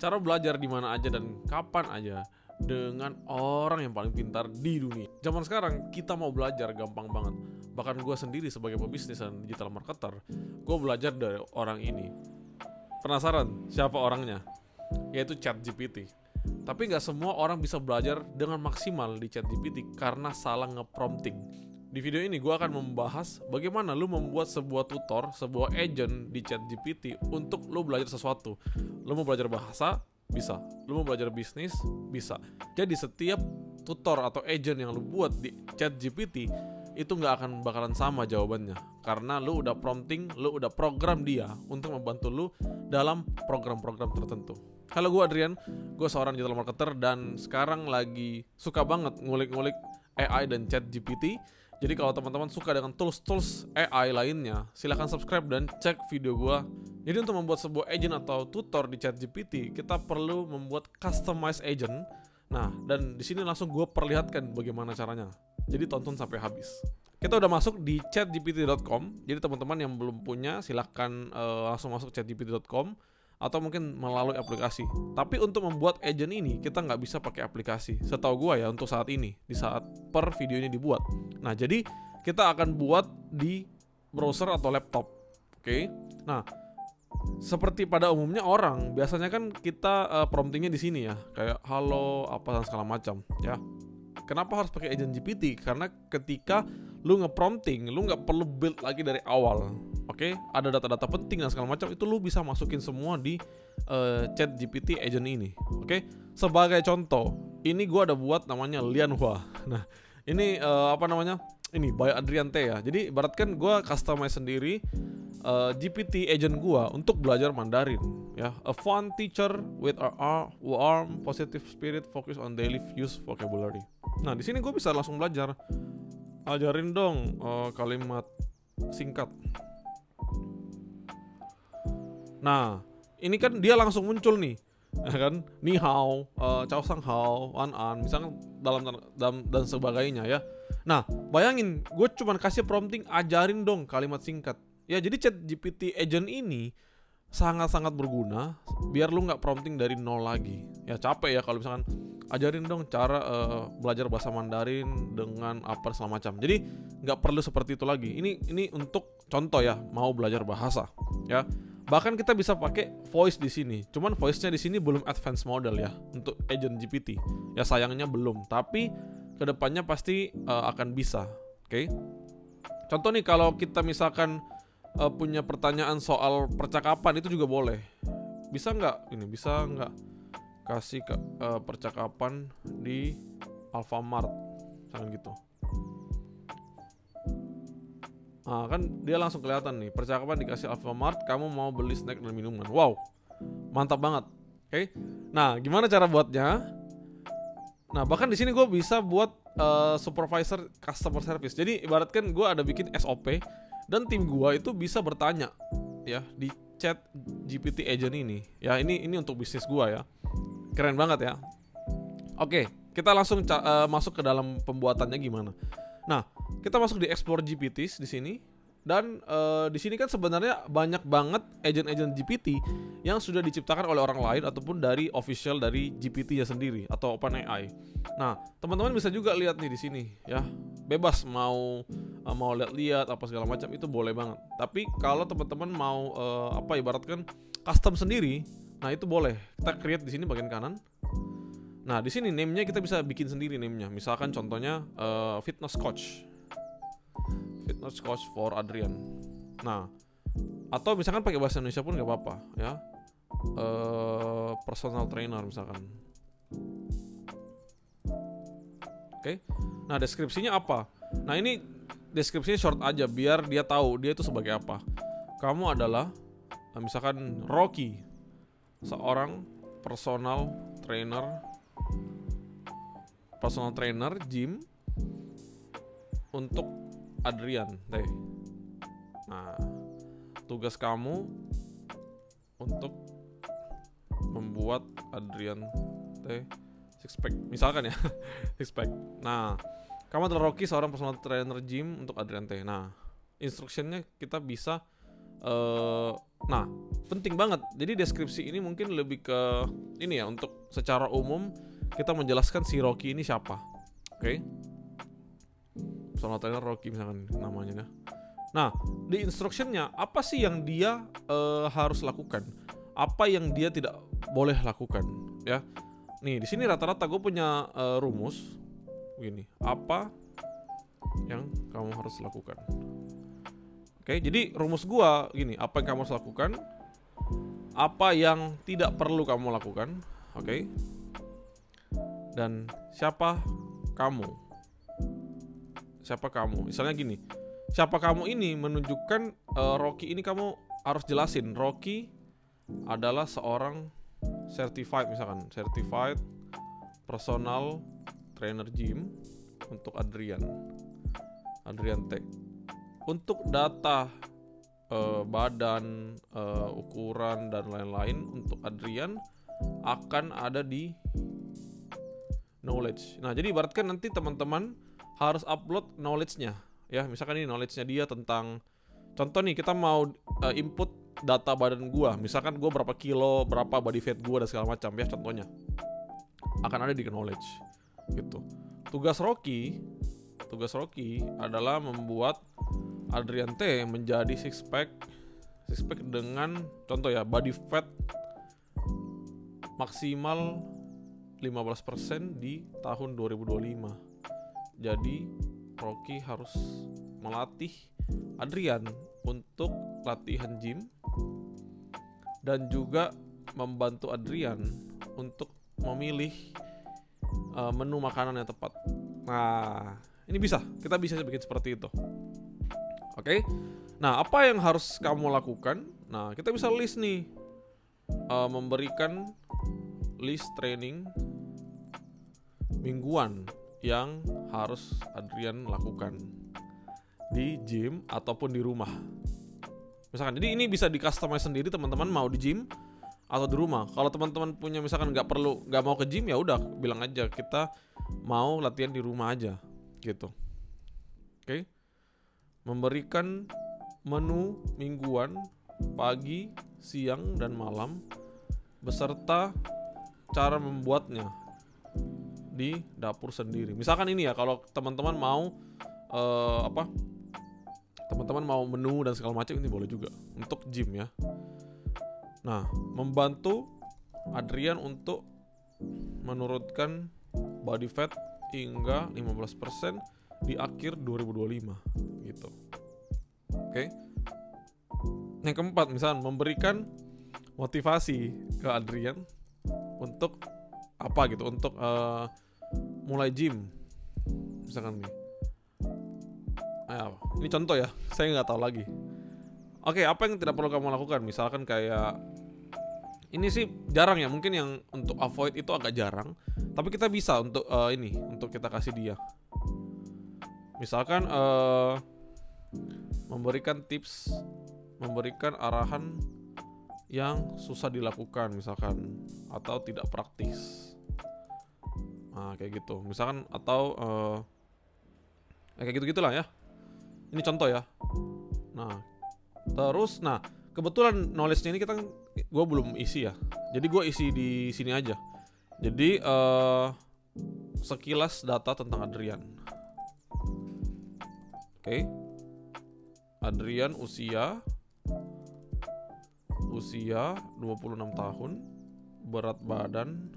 cara belajar di mana aja dan kapan aja dengan orang yang paling pintar di dunia. Zaman sekarang kita mau belajar gampang banget. Bahkan gue sendiri sebagai pebisnis dan digital marketer, gue belajar dari orang ini. Penasaran siapa orangnya? Yaitu ChatGPT. Tapi nggak semua orang bisa belajar dengan maksimal di ChatGPT karena salah nge-prompting. Di video ini gue akan membahas bagaimana lu membuat sebuah tutor, sebuah agent di ChatGPT untuk lu belajar sesuatu. Lu mau belajar bahasa? Bisa. Lu mau belajar bisnis? Bisa. Jadi setiap tutor atau agent yang lu buat di ChatGPT itu nggak akan bakalan sama jawabannya. Karena lu udah prompting, lu udah program dia untuk membantu lu dalam program-program tertentu. Halo, gue Adrian, gue seorang digital marketer dan sekarang lagi suka banget ngulik-ngulik AI dan ChatGPT. Jadi kalau teman-teman suka dengan tools-tools AI lainnya, silahkan subscribe dan cek video gue. Jadi untuk membuat sebuah agent atau tutor di ChatGPT, kita perlu membuat customized agent. Nah, dan di sini langsung gue perlihatkan bagaimana caranya. Jadi tonton sampai habis. Kita udah masuk di chatgpt.com. Jadi teman-teman yang belum punya, silahkan langsung masuk chatgpt.com atau mungkin melalui aplikasi. Tapi untuk membuat agent ini kita nggak bisa pakai aplikasi. Setahu gue ya untuk saat ini, di saat per video ini dibuat. Nah, jadi kita akan buat di browser atau laptop. Oke. Nah, seperti pada umumnya orang, biasanya kan kita promptingnya di sini ya, kayak halo apa dan segala macam, ya. Kenapa harus pakai agent GPT? Karena ketika lu nge-prompting, lu nggak perlu build lagi dari awal. Oke, ada data-data penting dan segala macam itu lu bisa masukin semua di ChatGPT agent ini. Oke, sebagai contoh, ini gua ada buat namanya Lianhua. Nah, ini Ini by Adrian T ya. Jadi ibaratkan gua customize sendiri GPT agent gua untuk belajar Mandarin ya. A fun teacher with a warm, positive spirit, focus on daily use vocabulary. Nah, di sini gua bisa langsung belajar. Ajarin dong kalimat singkat. Nah, ini kan dia langsung muncul nih, ya kan? Ni hao, cao sang hao, wan an, misalnya dalam dan sebagainya ya. Nah, bayangin, gue cuma kasih prompting ajarin dong kalimat singkat. Ya, jadi ChatGPT agent ini sangat-sangat berguna biar lu nggak prompting dari nol lagi. Ya capek ya kalau misalkan ajarin dong cara belajar bahasa Mandarin dengan apa segala macam. Jadi nggak perlu seperti itu lagi. Ini untuk contoh ya, mau belajar bahasa ya. Bahkan kita bisa pakai voice di sini. Cuman voice-nya di sini belum advance model ya untuk agent GPT. Ya sayangnya belum, tapi kedepannya pasti akan bisa. Oke. Contoh nih, kalau kita misalkan punya pertanyaan soal percakapan itu juga boleh. Bisa nggak kasih percakapan di Alfamart, jangan gitu. Nah, kan dia langsung kelihatan nih, percakapan dikasih Alfamart, kamu mau beli snack dan minuman. Wow, mantap banget. Oke. Nah, gimana cara buatnya? Nah, bahkan di sini gue bisa buat supervisor customer service. Jadi ibaratkan gue ada bikin SOP dan tim gue itu bisa bertanya ya di chat GPT agent ini. Ya, ini untuk bisnis gue ya. Keren banget ya. Oke, kita langsung masuk ke dalam pembuatannya gimana. Nah, kita masuk di Explore GPTs di sini. Dan di sini kan sebenarnya banyak banget agent-agent GPT yang sudah diciptakan oleh orang lain ataupun dari official dari GPT-nya sendiri atau OpenAI. Nah, teman-teman bisa juga lihat nih di sini ya. Bebas mau lihat apa segala macam itu boleh banget. Tapi kalau teman-teman mau ibaratkan custom sendiri, nah itu boleh. Kita create di sini bagian kanan. Nah, di sini name-nya kita bisa bikin sendiri name-nya. Misalkan contohnya fitness coach for Adrian. Nah, atau misalkan pakai bahasa Indonesia pun nggak apa-apa ya. Personal trainer misalkan. Oke. Nah, deskripsinya apa? Nah, ini deskripsinya short aja biar dia tahu dia itu sebagai apa. Kamu adalah misalkan Rocky, seorang personal trainer gym untuk Adrian deh. Nah, tugas kamu untuk membuat Adrian teh six pack misalkan ya. Six pack. Nah, kamu adalah Rocky, seorang personal trainer gym untuk Adrian teh. Nah, instructionnya kita bisa Nah, penting banget. Jadi deskripsi ini mungkin lebih ke ini ya, untuk secara umum kita menjelaskan si Rocky ini siapa. Oke. Personal trainer Rocky misalkan namanya. Nah, di instructionnya apa sih yang dia harus lakukan? Apa yang dia tidak boleh lakukan? Ya, nih di sini rata-rata gue punya rumus begini. Apa yang kamu harus lakukan? Oke, jadi rumus gue gini. Apa yang kamu harus lakukan? Apa yang tidak perlu kamu lakukan? Oke. Dan siapa kamu? Siapa kamu? Misalnya gini. Siapa kamu ini menunjukkan Rocky ini kamu harus jelasin. Rocky adalah seorang certified, misalkan certified personal trainer gym untuk Adrian T. Untuk data badan, ukuran dan lain-lain untuk Adrian akan ada di knowledge. Nah, jadi ibaratkan nanti teman-teman harus upload knowledge-nya. Ya, misalkan ini knowledge-nya dia tentang, contoh nih kita mau input data badan gua, misalkan gua berapa kilo, berapa body fat gua dan segala macam ya, contohnya akan ada di knowledge gitu. Tugas Rocky adalah membuat Adrian T menjadi six pack dengan contoh ya body fat maksimal 15% di tahun 2025. Jadi Rocky harus melatih Adrian untuk latihan gym dan juga membantu Adrian untuk memilih menu makanan yang tepat. Nah, ini kita bisa bikin seperti itu. Oke. Nah, apa yang harus kamu lakukan? Nah, kita bisa list nih, memberikan list training mingguan yang harus Adrian lakukan di gym ataupun di rumah. Misalkan, jadi ini bisa di customize sendiri teman-teman mau di gym atau di rumah. Kalau teman-teman punya misalkan nggak mau ke gym, ya udah bilang aja kita mau latihan di rumah aja gitu. Oke. Memberikan menu mingguan pagi, siang dan malam beserta cara membuatnya di dapur sendiri. Misalkan ini ya, kalau teman-teman mau teman-teman mau menu dan segala macam, ini boleh juga untuk gym ya. Nah, membantu Adrian untuk menurunkan body fat hingga 15% di akhir 2025 gitu. Oke. Yang keempat, misalnya memberikan motivasi ke Adrian untuk apa gitu, untuk mulai gym misalkan nih. Ini contoh ya, saya nggak tahu lagi. Oke, apa yang tidak perlu kamu lakukan? Misalkan kayak ini sih jarang ya, mungkin yang untuk avoid itu agak jarang, tapi kita bisa untuk untuk kita kasih dia. Misalkan memberikan tips, memberikan arahan yang susah dilakukan misalkan, atau tidak praktis. Nah, kayak gitu. Misalkan atau kayak gitu-gitulah ya. Ini contoh ya. Nah, terus kebetulan knowledge-nya ini gue belum isi ya. Jadi gue isi di sini aja. Jadi sekilas data tentang Adrian. Oke. Adrian usia 26 tahun, berat badan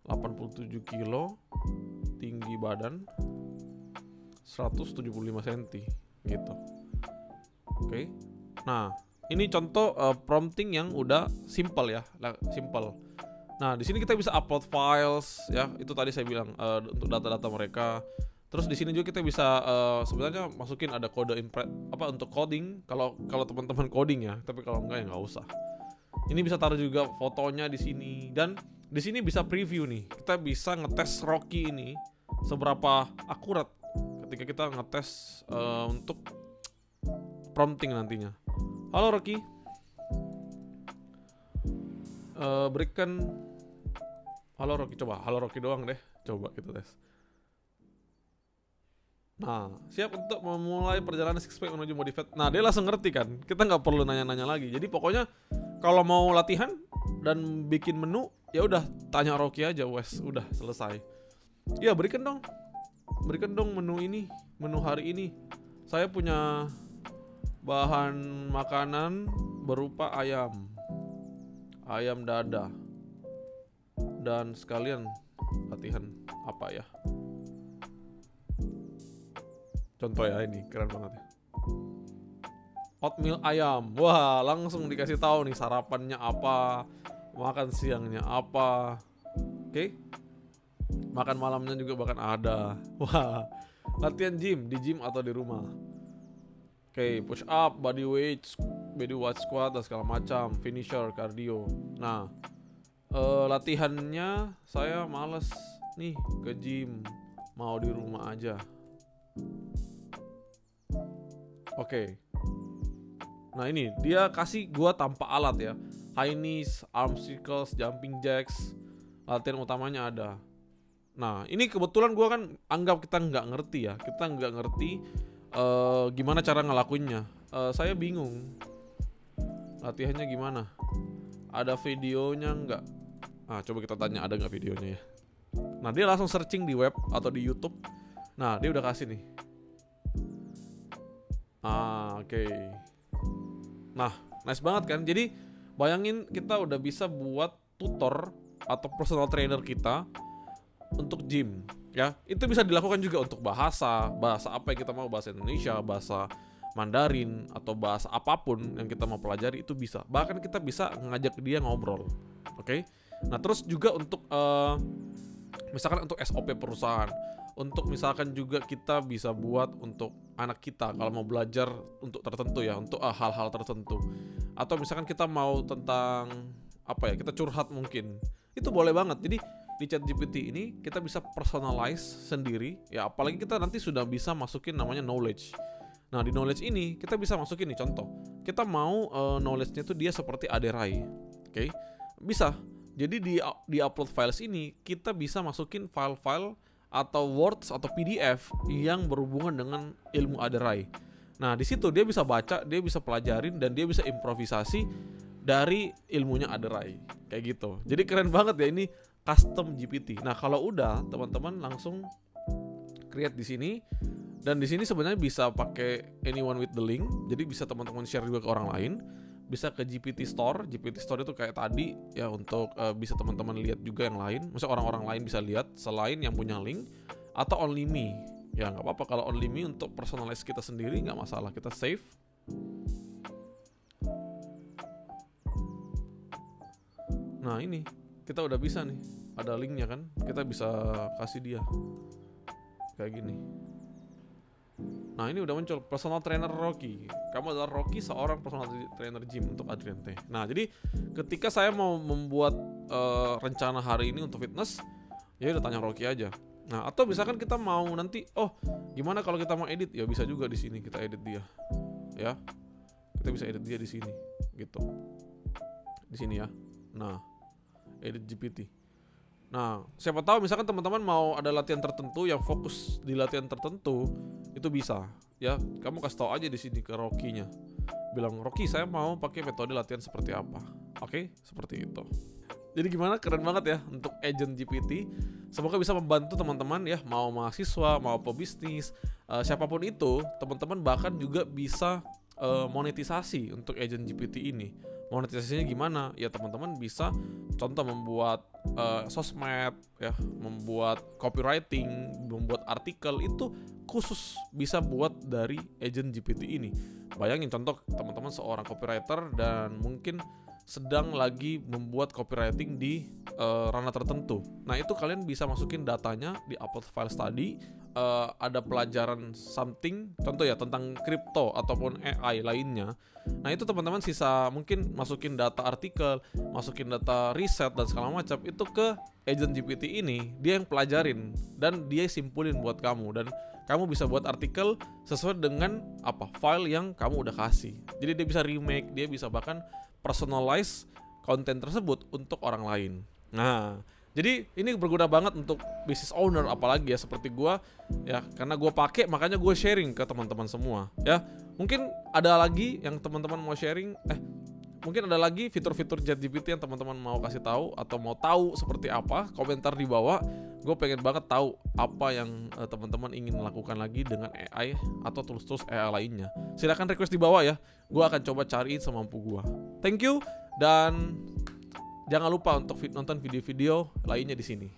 87 kilo, tinggi badan 175 cm gitu. Oke. Nah, ini contoh prompting yang udah simple ya, simple. Nah, di sini kita bisa upload files ya. Itu tadi saya bilang untuk data-data mereka. Terus di sini juga kita bisa sebenarnya masukin ada kode untuk coding kalau teman-teman coding ya, tapi kalau enggak ya nggak usah. Ini bisa taruh juga fotonya di sini, dan di sini bisa preview nih. Kita bisa ngetes Rocky ini seberapa akurat ketika kita ngetes untuk prompting nantinya. Halo Rocky, halo Rocky, coba halo Rocky doang deh, coba kita tes. Nah, siap untuk memulai perjalanan six pack menuju body fat. Nah, dia langsung ngerti kan. Kita nggak perlu nanya-nanya lagi. Jadi pokoknya kalau mau latihan dan bikin menu, ya udah tanya Rocky aja, wes, udah selesai. Ya berikan dong menu ini, menu hari ini. Saya punya bahan makanan berupa ayam dada, dan sekalian latihan apa ya? Contoh ya, ini keren banget ya. Oatmeal ayam. Wah, langsung dikasih tahu nih sarapannya apa, makan siangnya apa. Oke. Makan malamnya juga bahkan ada. Wah, latihan gym, di gym atau di rumah. Oke, push up, body weight squat dan segala macam, finisher, cardio. Nah, latihannya saya males nih ke gym, mau di rumah aja. Oke. Nah, ini dia kasih gua tanpa alat ya. High knees, arm circles, jumping jacks. Latihan utamanya ada. Nah, ini kebetulan gua kan anggap kita nggak ngerti ya. Kita nggak ngerti gimana cara ngelakuinnya. Saya bingung. Latihannya gimana? Ada videonya nggak? Nah, coba kita tanya ada nggak videonya ya. Nah, dia langsung searching di web atau di YouTube. Nah, dia udah kasih nih. Oke. Nah, nice banget kan? Jadi bayangin kita udah bisa buat tutor atau personal trainer kita untuk gym, ya. Itu bisa dilakukan juga untuk bahasa apa yang kita mau, bahasa Indonesia, bahasa Mandarin, atau bahasa apapun yang kita mau pelajari itu bisa. Bahkan kita bisa ngajak dia ngobrol. Oke. Nah, terus juga untuk misalkan untuk SOP perusahaan, untuk misalkan juga kita bisa buat untuk anak kita kalau mau belajar untuk tertentu ya, untuk hal-hal tertentu. Atau misalkan kita mau tentang apa ya, kita curhat mungkin. Itu boleh banget. Jadi di ChatGPT ini kita bisa personalize sendiri ya, apalagi kita nanti sudah bisa masukin namanya knowledge. Nah, di knowledge ini kita bisa masukin nih contoh. Kita mau knowledge-nya tuh dia seperti Aderai. Oke. Bisa. Jadi di upload files ini kita bisa masukin file-file atau words atau PDF yang berhubungan dengan ilmu Aderai. Nah, di situ dia bisa baca, dia bisa pelajarin, dan dia bisa improvisasi dari ilmunya Aderai. Kayak gitu. Jadi keren banget ya, ini custom GPT. Nah, kalau udah teman-teman langsung create di sini, dan di sini sebenarnya bisa pakai anyone with the link. Jadi bisa teman-teman share juga ke orang lain. Bisa ke GPT Store. GPT Store itu kayak tadi ya, untuk bisa teman-teman lihat juga yang lain. Maksudnya orang-orang lain bisa lihat selain yang punya link. Atau only me. Ya nggak apa-apa kalau only me untuk personalize kita sendiri, nggak masalah. Kita save. Nah, ini kita udah bisa nih. Ada linknya kan. Kita bisa kasih dia kayak gini. Nah, ini udah muncul personal trainer Rocky. Kamu adalah Rocky, seorang personal trainer gym untuk Adriante. Nah, jadi ketika saya mau membuat rencana hari ini untuk fitness, ya udah tanya Rocky aja. Nah, atau misalkan kita mau nanti, gimana kalau kita mau edit? Ya bisa juga di sini kita edit dia. Ya. Kita bisa edit dia di sini gitu. Di sini ya. Nah, edit GPT. Nah, siapa tahu misalkan teman-teman mau ada latihan tertentu yang fokus di latihan tertentu, itu bisa. Ya, kamu kasih tahu aja di sini ke Rocky-nya. Bilang, "Rocky, saya mau pakai metode latihan seperti apa?" Oke, seperti itu. Jadi gimana? Keren banget ya untuk agent GPT. Semoga bisa membantu teman-teman ya, mau mahasiswa, mau pebisnis, siapapun itu, teman-teman bahkan juga bisa monetisasi untuk agent GPT ini. Monetisasinya gimana? Ya teman-teman bisa contoh membuat sosmed ya, membuat copywriting, membuat artikel, itu khusus bisa buat dari agent GPT ini. Bayangin contoh teman-teman seorang copywriter dan mungkin sedang lagi membuat copywriting di ranah tertentu. Nah, itu kalian bisa masukin datanya di upload files tadi. Ada pelajaran something, contoh ya tentang crypto ataupun AI lainnya. Nah, itu teman-teman sisa mungkin masukin data artikel, masukin data riset dan segala macam itu ke agent GPT ini. Dia yang pelajarin dan dia simpulin buat kamu, dan kamu bisa buat artikel sesuai dengan file yang kamu udah kasih. Jadi dia bisa remake, dia bisa bahkan personalize konten tersebut untuk orang lain. Nah, Jadi ini berguna banget untuk business owner apalagi ya seperti gua ya, karena gua pakai makanya gue sharing ke teman-teman semua ya. Mungkin ada lagi yang teman-teman mau sharing, mungkin ada lagi fitur-fitur ChatGPT yang teman-teman mau kasih tahu atau mau tahu seperti apa, komentar di bawah. Gue pengen banget tahu apa yang teman-teman ingin lakukan lagi dengan AI atau tools-tools AI lainnya. Silahkan request di bawah ya. Gue akan coba cariin semampu gue. Thank you dan jangan lupa untuk nonton video-video lainnya di sini.